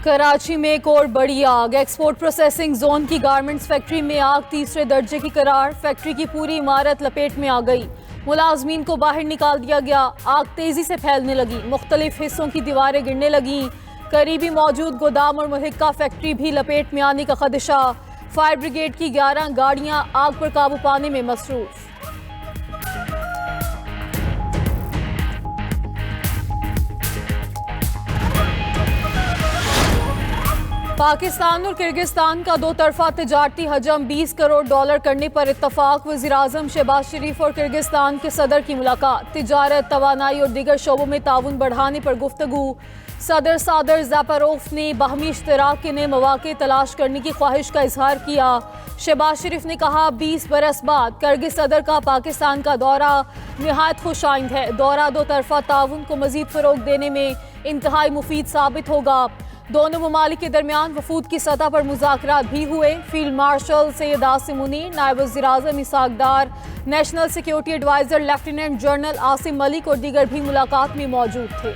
कराची में एक और बड़ी आग। एक्सपोर्ट प्रोसेसिंग जोन की गारमेंट्स फैक्ट्री में आग तीसरे दर्जे की करार। फैक्ट्री की पूरी इमारत लपेट में आ गई। मुलाजमीन को बाहर निकाल दिया गया। आग तेजी से फैलने लगी। मुख्तलिफ हिस्सों की दीवारें गिरने लगीं। करीबी मौजूद गोदाम और मुहिक्का फैक्ट्री भी लपेट में आने का खदशा। फायर ब्रिगेड की 11 गाड़ियां आग पर काबू पाने में मसरूफ। पाकिस्तान और किर्गिस्तान का दो तरफा तिजारती हजम 20 करोड़ डॉलर करने पर इत्तफाक। वज़ीर-ए-आज़म शहबाज शरीफ और किर्गिस्तान के सदर की मुलाकात। तिजारत, तवानाई और दीगर शोबों में ताउन बढ़ाने पर गुफ्तगू। सदर सादर ज़ापारोफ ने बाहमी इश्तराक के नए मौक़े तलाश करने की ख्वाहिश का इजहार किया। शहबाज शरीफ ने कहा 20 बरस बाद किर्गिज सदर का पाकिस्तान का दौरा निहायत खुशाइंद है। दौरा दो तरफा ताउन को मज़ीद फ़रोग़ देने में इंतहाई मुफीद साबित होगा। दोनों ममालिक के दरमियान वफूद की सतह पर मुज़ाकरात भी हुए। फील्ड मार्शल सैयद आसिम मुनीर, नायब वज़ीर-ए-आज़म Ishaq Dar, national security adviser lieutenant general Asim Malik और दीगर भी मुलाकात में मौजूद थे।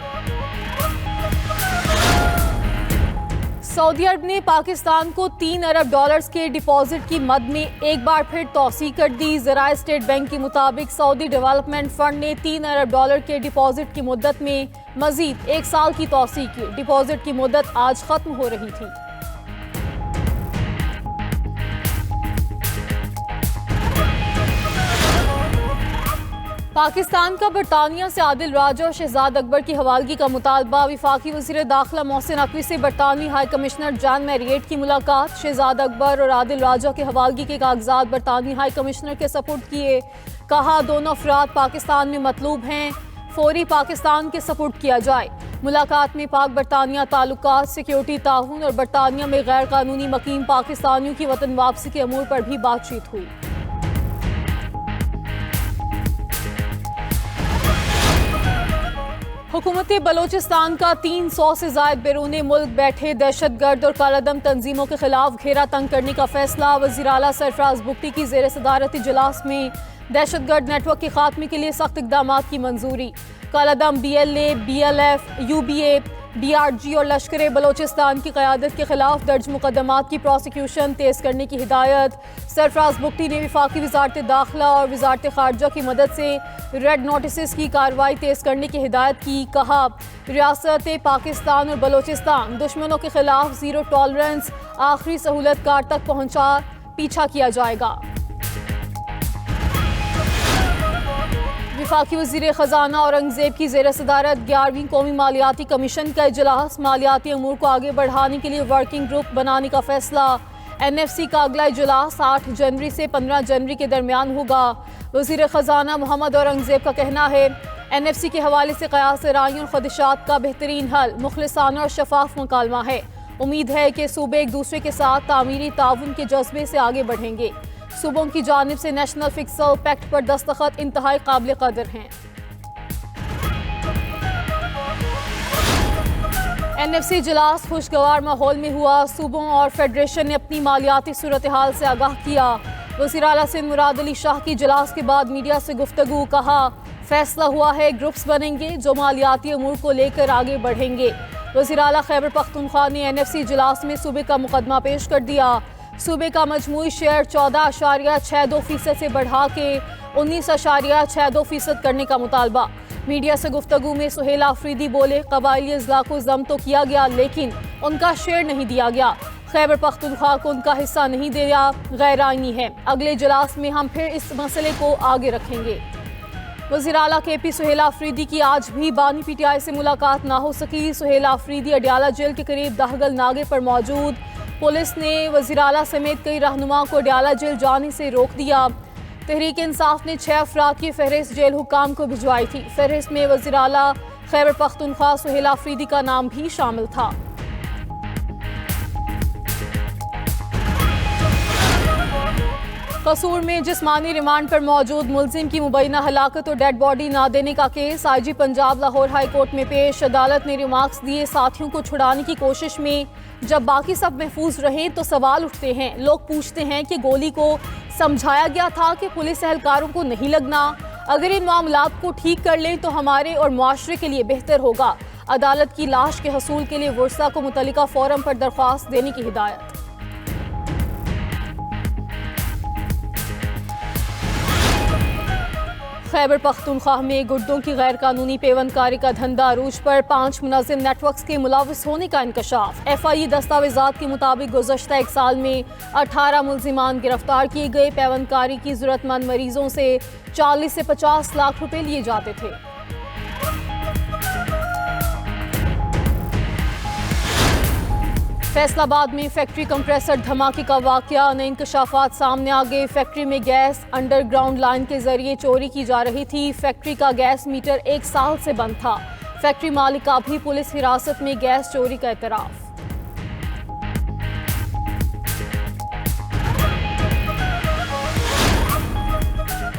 सऊदी अरब ने पाकिस्तान को 3 अरब डॉलर्स के डिपॉजिट की मद में एक बार फिर तौसी कर दी। ज़राए स्टेट बैंक के मुताबिक सऊदी डेवलपमेंट फंड ने 3 अरब डॉलर के डिपॉजिट की मुद्दत में मजीद 1 साल की तौसी की। डिपॉजिट की मुद्दत आज खत्म हो रही थी। पाकिस्तान का बरतानिया से आदिल राजा और शहजाद अकबर की हवालगी का मुतालबा। वफाकी वज़ीर दाखिला मोहसिन नकवी से बरतानवी हाई कमिश्नर जॉन मैरिएट की मुलाकात। शहजाद अकबर और आदिल राजा के हवालगी के कागजात बरतानवी हाई कमिश्नर के सपुर्द किए। कहा दोनों अफराद पाकिस्तान में मतलूब हैं, फौरी पाकिस्तान के सपुर्द किया जाए। मुलाकात में पाक बरतानिया ताल्लुकात, सिक्योरिटी ताउन और बरतानिया में गैर कानूनी मकीम पाकिस्तानियों की वतन वापसी के अमूर पर भी बातचीत हुई। हुकूमत बलोचिस्तान का 300 से ज़ायद बैरून मुल्क बैठे दहशतगर्द और कालादम तंजीमों के खिलाफ घेरा तंग करने का फैसला। वज़ीर आला सरफराज बुगटी की ज़ेर सदारत इजलास में दहशतगर्द नेटवर्क के खात्मे के लिए सख्त इक़दाम की मंजूरी। कालादम BLA, BLF, UBA, DRG और लश्कर बलोचिस्तान की क़यादत के खिलाफ दर्ज मुकदमात की प्रोसिक्यूशन तेज़ करने की हिदायत। सरफराज बुगटी ने वफाकी वज़ारत दाखिला और वज़ारत ख़ारजा की मदद से रेड नोटिस की कार्रवाई तेज़ करने की हिदायत की। कहा रियासत पाकिस्तान और बलोचिस्तान दुश्मनों के खिलाफ ज़ीरो टॉलरेंस, आखिरी सहूलतकार तक पहुँचा पीछा किया जाएगा। वफाकी वज़ीर ख़जाना औरंगज़ेब की ज़ेर सदारत 11वीं कौमी मालियाती कमीशन का इजलास। मालियाती अमूर को आगे बढ़ाने के लिए वर्किंग ग्रुप बनाने का फैसला। NFC का अगला इजलास 8 जनवरी से 15 जनवरी के दरमियान होगा। वज़ीर ख़जाना मोहम्मद औरंगज़ेब का कहना है NFC के हवाले से क़यास राय और ख़दशात का बेहतरीन हल मुखलिसाना और शफाफ मुकालमा है। उम्मीद है कि सूबे एक दूसरे के साथ तामीरी ताउन के जज्बे से आगे बढ़ेंगे। सूबों की जानिब से नेशनल फिक्सल पैक्ट पर दस्तखत इंतहाई काबिल कदर हैं। NFC इजलास खुशगवार माहौल में हुआ। सूबों और फेडरेशन ने अपनी मालियाती सूरत हाल से आगाह किया। वज़ीर आला सिंध मुराद अली शाह की इजलास के बाद मीडिया से गुफ्तगू। कहा फैसला हुआ है ग्रुप्स बनेंगे जो मालियाती अमूर को लेकर आगे बढ़ेंगे। वज़ीर आला खैबर पख्तूनख्वा ने NFC इजलास में सूबे का मुकदमा पेश कर दिया। सूबे का मजमूई शेयर 14.62% से बढ़ा के 19.62% करने का मुतालबा। मीडिया से गुफ्तगू में सुहेल आफरीदी बोले कबायली अज़ला को जम तो किया गया लेकिन उनका शेयर नहीं दिया गया। खैबर पख्तूनख्वा को उनका हिस्सा नहीं दिया गैर आईनी है। अगले इजलास में हम फिर इस मसले को आगे रखेंगे। वज़ीर आला KP सुहेल आफरीदी की आज भी बानी PTI से मुलाकात ना हो सकी। सुहेल आफरीदी अडियाला जेल के करीब दाहगल नागे पर मौजूद। पुलिस ने वज़ीर आला समेत कई रहनुमाओं को अडियाला जेल जाने से रोक दिया। तहरीक इंसाफ ने 6 अफराद की फहरिस्त जेल हुकाम को भिजवाई थी। फहरिस्त में वज़ीर आला खैबर पख्तूनख्वा सुहेल आफरीदी का नाम भी शामिल था। कसूर में जिस्मानी रिमांड पर मौजूद मुलजिम की मुबैना हलाकत और डेड बॉडी ना देने का case IG Punjab Lahore high court में पेश। अदालत ने रिमार्क्स दिए साथियों को छुड़ाने की कोशिश में जब बाकी सब महफूज रहे तो सवाल उठते हैं। लोग पूछते हैं कि गोली को समझाया गया था कि पुलिस एहलकारों को नहीं लगना। अगर इन मामलात को ठीक कर लें तो हमारे और मुआशरे के लिए बेहतर होगा। अदालत की लाश के हसूल के लिए वर्सा को मुतल्लिका फोरम पर दरख्वास्त देने की हिदायत। खैबर पख्तूनख्वा में गुर्दों की गैर कानूनी पेवंदकारी का धंधा अरूज पर 5 मुनज़्ज़म नेटवर्क्स के मुलाविस होने का इंकशाफ। FIE दस्तावेजात के मुताबिक गुज़श्ता एक साल में 18 मुल्ज़िमान गिरफ्तार किए गए। पेवंदकारी की ज़रूरतमंद मरीजों से 40 से 50 लाख रुपए लिए जाते थे। फैसलाबाद में फैक्ट्री कंप्रेसर धमाके का वाकया, नए इंकशाफात सामने आ गए। फैक्ट्री में गैस अंडरग्राउंड लाइन के जरिए चोरी की जा रही थी। फैक्ट्री का गैस मीटर 1 साल से बंद था। फैक्ट्री मालिक का भी पुलिस हिरासत में, गैस चोरी का एतराफ।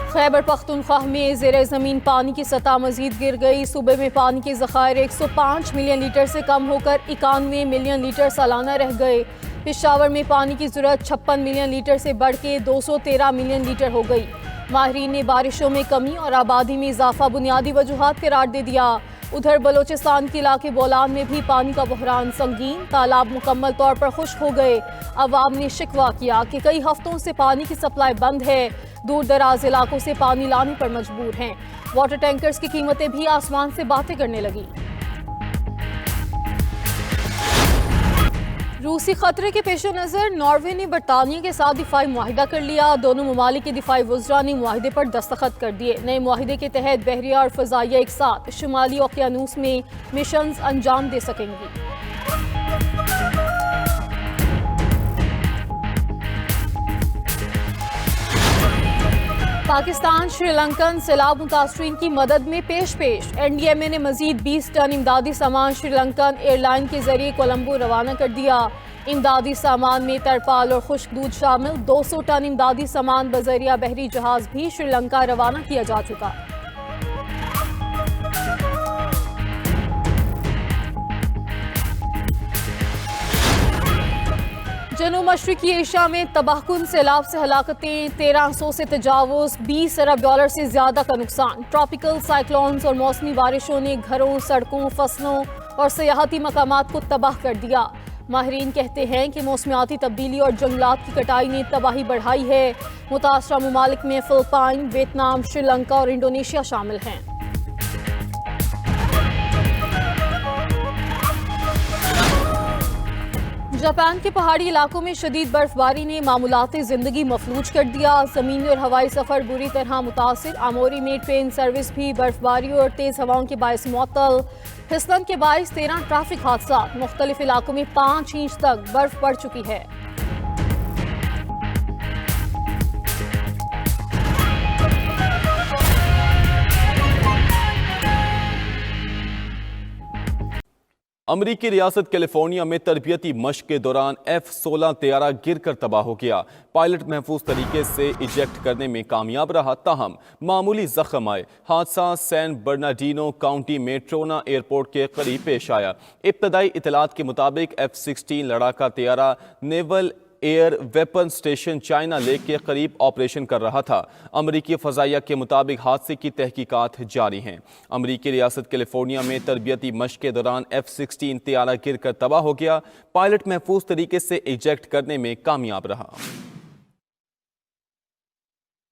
खैबर पख्तूनख्वा में ज़ेरे ज़मीन पानी की सतह मजीद गिर गई। सूबे में पानी के ज़खायर 105 मिलियन लीटर से कम होकर 91 मिलियन लीटर सालाना रह गए। पेशावर में पानी की ज़रूरत 56 मिलियन लीटर से बढ़ के 213 मिलियन लीटर हो गई। माहिरीन ने बारिशों में कमी और आबादी में इजाफा बुनियादी वजूहात करार दे दिया। उधर बलोचिस्तान के इलाके बोलान में भी पानी का बहरान संगीन, तालाब मुकम्मल तौर पर खुश्क हो गए। अवाम ने शिकवा किया कि कई हफ्तों से पानी की सप्लाई बंद है, दूर दराज इलाकों से पानी लाने पर मजबूर हैं। वाटर टैंकर्स की कीमतें भी आसमान से बातें करने लगी। रूसी खतरे के पेश नज़र नॉर्वे ने बरतानिया के साथ दिफाई मुआहिदा कर लिया। दोनों ममालिक के दिफाई वज़रा ने मुआहिदे पर दस्तखत कर दिए। नए मुआहिदे के तहत बहरिया और फ़ज़ाइया एक साथ शुमाली ओकियानूस में मिशंस अंजाम दे सकेंगी। पाकिस्तान श्रीलंकन सैलाब मुतासरीन की मदद में पेश। NDMA ने मजीद 20 टन इमदादी सामान श्रीलंकन एयरलाइन के जरिए कोलंबो रवाना कर दिया। इमदादी सामान में तरपाल और खुश्क दूध शामिल 200 टन इमदादी सामान बजरिया बहरी जहाज भी श्रीलंका रवाना किया जा चुका। जनूब मशरकी एशिया में तबाहकुन सैलाब से हलाकतें, 1300 से तजावुज़, 20 अरब डॉलर से ज्यादा का नुकसान। ट्रॉपिकल साइक्लोन्स और मौसमी बारिशों ने घरों, सड़कों, फसलों और सयाहती मकामात को तबाह कर दिया। माहिरीन कहते हैं कि मौसमियाती तब्दीली और जंगलात की कटाई ने तबाही बढ़ाई है। मुतासरा ममालिक में फिलिपाइन, वियतनाम, श्रीलंका और इंडोनेशिया शामिल हैं। जापान के पहाड़ी इलाकों में शदीद बर्फबारी ने मामूलाती जिंदगी मफलूज कर दिया। जमीनी और हवाई सफर बुरी तरह मुतासिर। आमोरी में ट्रेन सर्विस भी बर्फबारी और तेज हवाओं के बायस मुअत्तल। फिसलन के बायस 13 ट्रैफिक हादसा। मुख्तलिफ इलाकों में 5 इंच तक बर्फ पड़ चुकी है। अमरीकी रियासत कैलिफोर्निया में तरबियती मश्क के दौरान F-16 तैयारा गिरकर तबाह हो गया। पायलट महफूज तरीके से इजेक्ट करने में कामयाब रहा, ताहम मामूली जख्म आए। हादसा सैन बर्नार्डिनो काउंटी में ट्रोना एयरपोर्ट के करीब पेश आया। इब्तदाई इतलात के मुताबिक F-16 लड़ाका तैयारा naval air weapon station China Lake के करीब ऑपरेशन कर रहा था। अमरीकी फ़ज़ाइया के मुताबिक हादसे की तहकीकात जारी हैं। अमरीकी रियासत कैलिफोर्निया में तरबियती मश्क के दौरान F-16 तैयारा गिरकर तबाह हो गया। पायलट महफूज तरीके से इजेक्ट करने में कामयाब रहा।